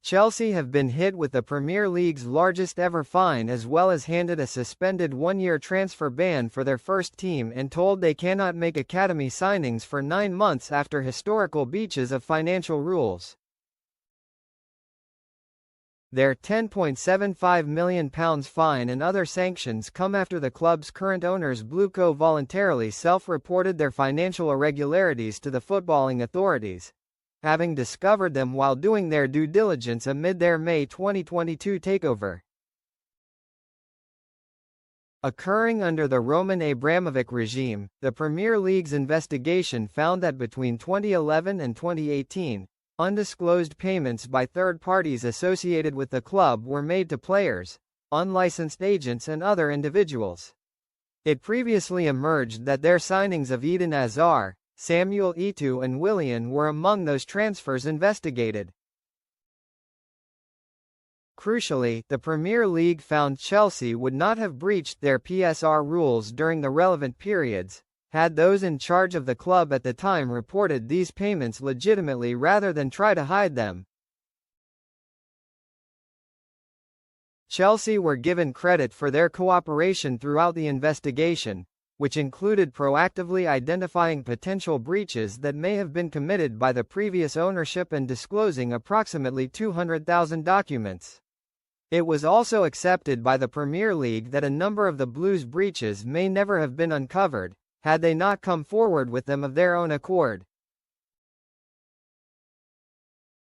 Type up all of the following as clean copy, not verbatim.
Chelsea have been hit with the Premier League's largest ever fine, as well as handed a suspended one-year transfer ban for their first team and told they cannot make academy signings for 9 months after historical breaches of financial rules. Their £10.75 million fine and other sanctions come after the club's current owners Blueco voluntarily self-reported their financial irregularities to the footballing authorities, having discovered them while doing their due diligence amid their May 2022 takeover. Occurring under the Roman Abramovich regime, the Premier League's investigation found that between 2011 and 2018, undisclosed payments by third parties associated with the club were made to players, unlicensed agents and other individuals. It previously emerged that their signings of Eden Hazard, Samuel Eto'o and Willian were among those transfers investigated. Crucially, the Premier League found Chelsea would not have breached their PSR rules during the relevant periods, had those in charge of the club at the time reported these payments legitimately rather than try to hide them. Chelsea were given credit for their cooperation throughout the investigation, which included proactively identifying potential breaches that may have been committed by the previous ownership and disclosing approximately 200,000 documents. It was also accepted by the Premier League that a number of the Blues' breaches may never have been uncovered, had they not come forward with them of their own accord.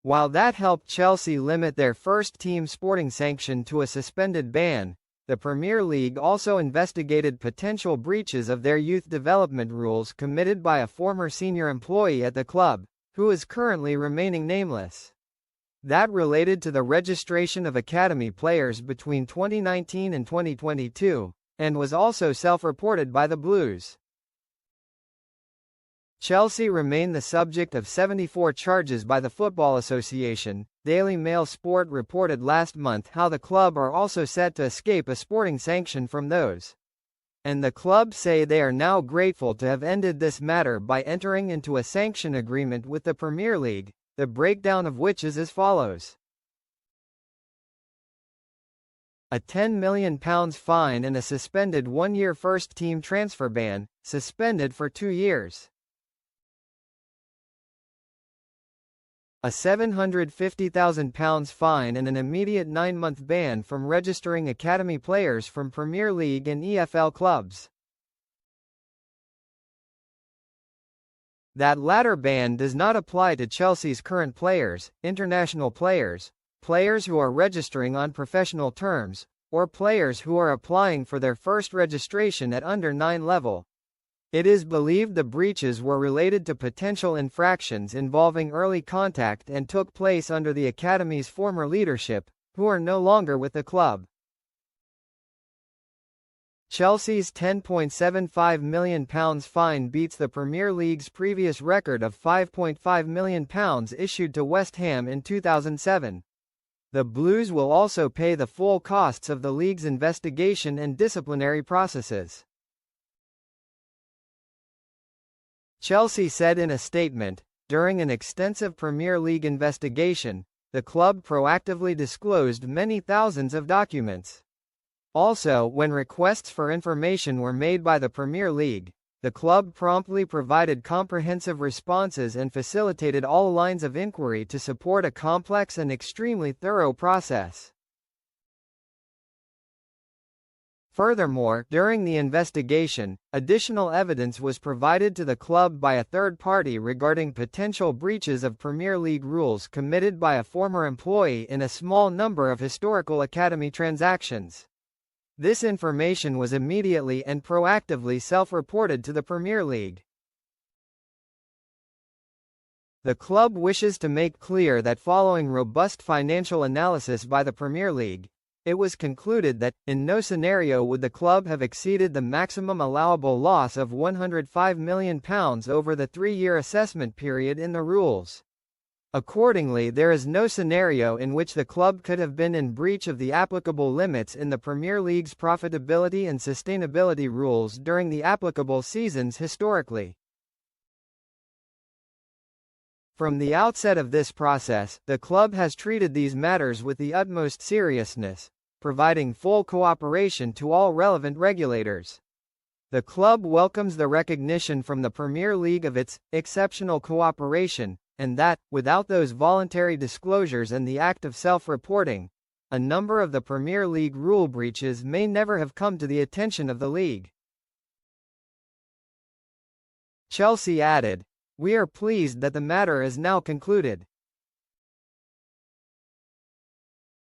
While that helped Chelsea limit their first-team sporting sanction to a suspended ban, the Premier League also investigated potential breaches of their youth development rules committed by a former senior employee at the club, who is currently remaining nameless. That related to the registration of academy players between 2019 and 2022, and was also self-reported by the Blues. Chelsea remain the subject of 74 charges by the Football Association. Daily Mail Sport reported last month how the club are also set to escape a sporting sanction from those. And the club say they are now grateful to have ended this matter by entering into a sanction agreement with the Premier League, the breakdown of which is as follows. A £10 million fine and a suspended one-year first-team transfer ban, suspended for 2 years. A £750,000 fine and an immediate 9-month ban from registering academy players from Premier League and EFL clubs. That latter ban does not apply to Chelsea's current players, international players, players who are registering on professional terms, or players who are applying for their first registration at under-9 level. It is believed the breaches were related to potential infractions involving early contact and took place under the academy's former leadership, who are no longer with the club. Chelsea's £10.75 million fine beats the Premier League's previous record of £5.5 million issued to West Ham in 2007. The Blues will also pay the full costs of the league's investigation and disciplinary processes. Chelsea said in a statement, during an extensive Premier League investigation, the club proactively disclosed many thousands of documents. Also, when requests for information were made by the Premier League, the club promptly provided comprehensive responses and facilitated all lines of inquiry to support a complex and extremely thorough process. Furthermore, during the investigation, additional evidence was provided to the club by a third party regarding potential breaches of Premier League rules committed by a former employee in a small number of historical academy transactions. This information was immediately and proactively self-reported to the Premier League. The club wishes to make clear that following robust financial analysis by the Premier League, it was concluded that, in no scenario would the club have exceeded the maximum allowable loss of £105 million over the 3-year assessment period in the rules. Accordingly, there is no scenario in which the club could have been in breach of the applicable limits in the Premier League's profitability and sustainability rules during the applicable seasons historically. From the outset of this process, the club has treated these matters with the utmost seriousness, providing full cooperation to all relevant regulators. The club welcomes the recognition from the Premier League of its exceptional cooperation, and that, without those voluntary disclosures and the act of self-reporting, a number of the Premier League rule breaches may never have come to the attention of the league. Chelsea added, "We are pleased that the matter is now concluded.